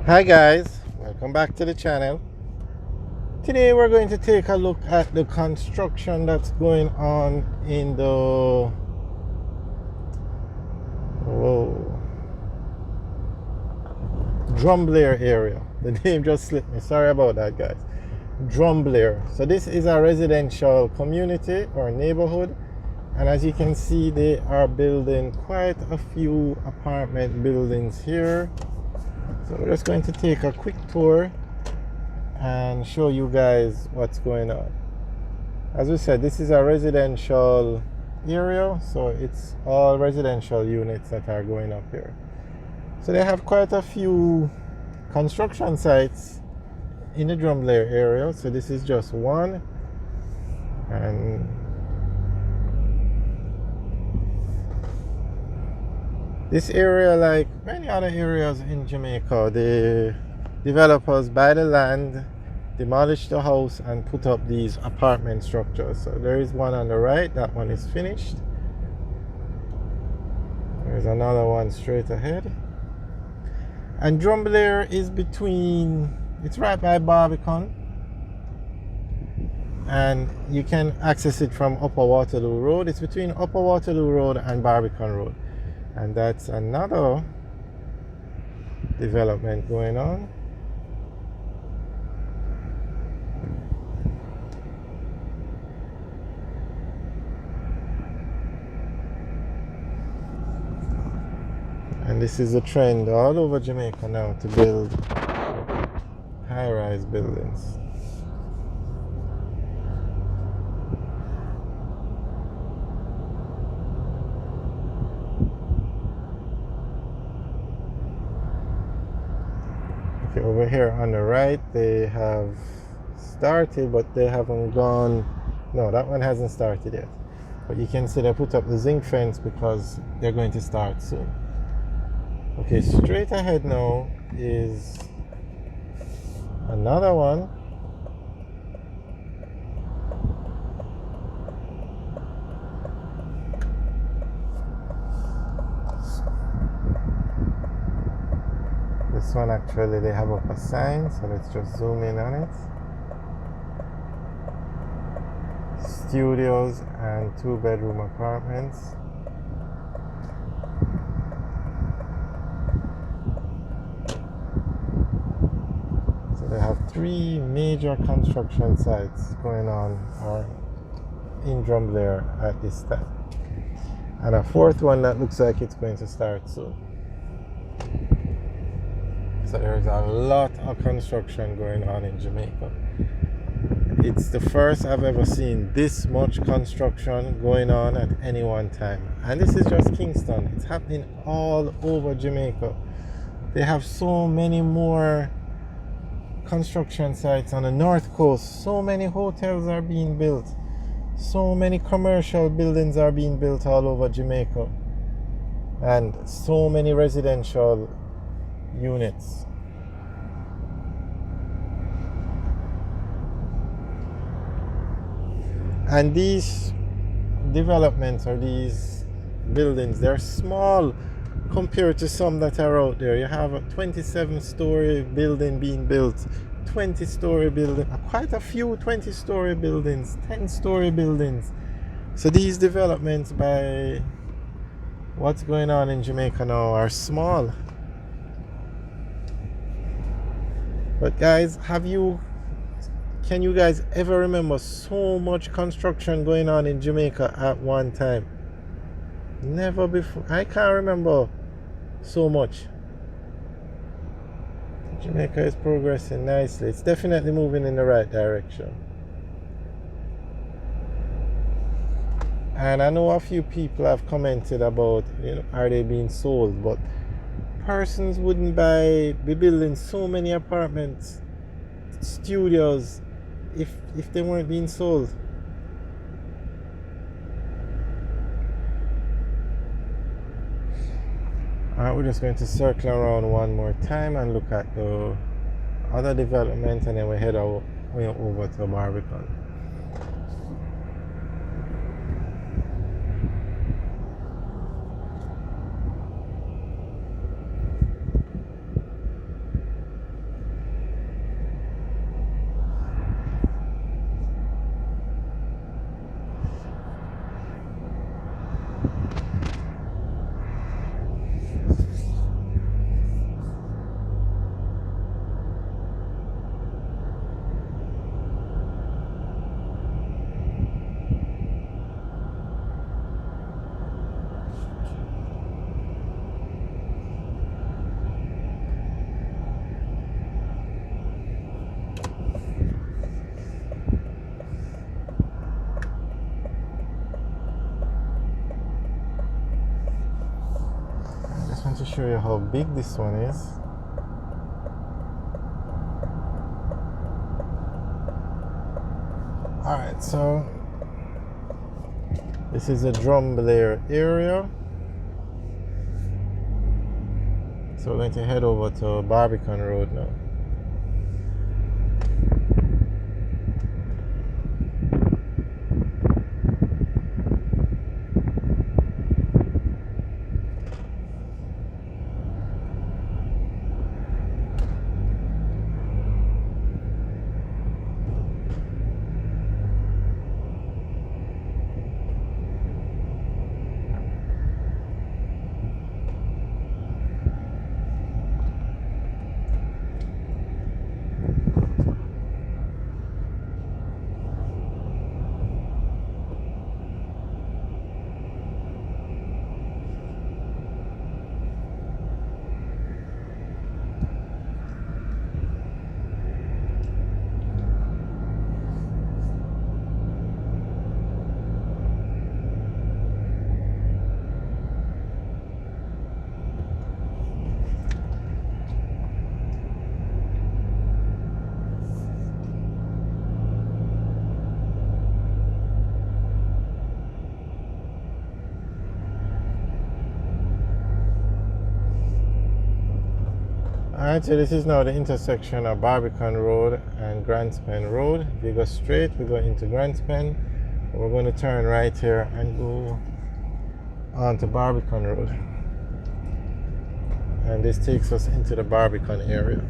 Hi guys, welcome back to the channel. Today we're going to take a look at the construction that's going on in the Drumblair area. The name just slipped me. Sorry about that, guys. Drumblair. So this is a residential community or neighborhood, and as you can see, they are building quite a few apartment buildings here. So we're just going to take a quick tour and show you guys what's going on. As we said, this is a residential area, so it's all residential units that are going up here. So they have quite a few construction sites in the Drumblair area. So this is just one, and this area, like many other areas in Jamaica, the developers buy the land, demolish the house, and put up these apartment structures. So there is one on the right, that one is finished. There's another one straight ahead. And Drumblair is between, it's right by Barbican, and you can access it from Upper Waterloo Road. It's between Upper Waterloo Road and Barbican Road. And that's another development going on. And this is a trend all over Jamaica now to build high-rise buildings. Okay, over here on the right, they have started, but they haven't gone. No, that one hasn't started yet. But you can see they put up the zinc fence because they're going to start soon. Okay, straight ahead now is another one. This one actually they have up a sign, so let's just zoom in on it. Studios and 2-bedroom apartments. They have 3 major construction sites going on in Drumblair at this time, and a 4th one that looks like it's going to start soon. So there's a lot of construction going on in Jamaica. It's the first I've ever seen this much construction going on at any one time, and this is just Kingston. It's happening all over Jamaica. They have so many more construction sites on the north coast. So many hotels are being built, so many commercial buildings are being built all over Jamaica, and so many residential units. And these developments or these buildings, they're small compared to some that are out there. You have a 27-story building being built, 20-story building, quite a few 20-story buildings, 10-story buildings. So these developments, by what's going on in Jamaica now, are small. But guys, can you guys ever remember so much construction going on in Jamaica at one time? Never before. I can't remember so much. Jamaica is progressing nicely. It's definitely moving in the right direction. And I know a few people have commented about, are they being sold? But persons wouldn't be building so many apartments, studios, if they weren't being sold. Alright, we're just going to circle around one more time and look at the other development, and then we head over to Barbican. show you how big this one is. Alright, so this is the Drumblair area. So we're going to head over to Barbican Road now. Alright, so this is now the intersection of Barbican Road and Grandspen Road. If you go straight, we go into Grandspen. We're going to turn right here and go onto Barbican Road. And this takes us into the Barbican area.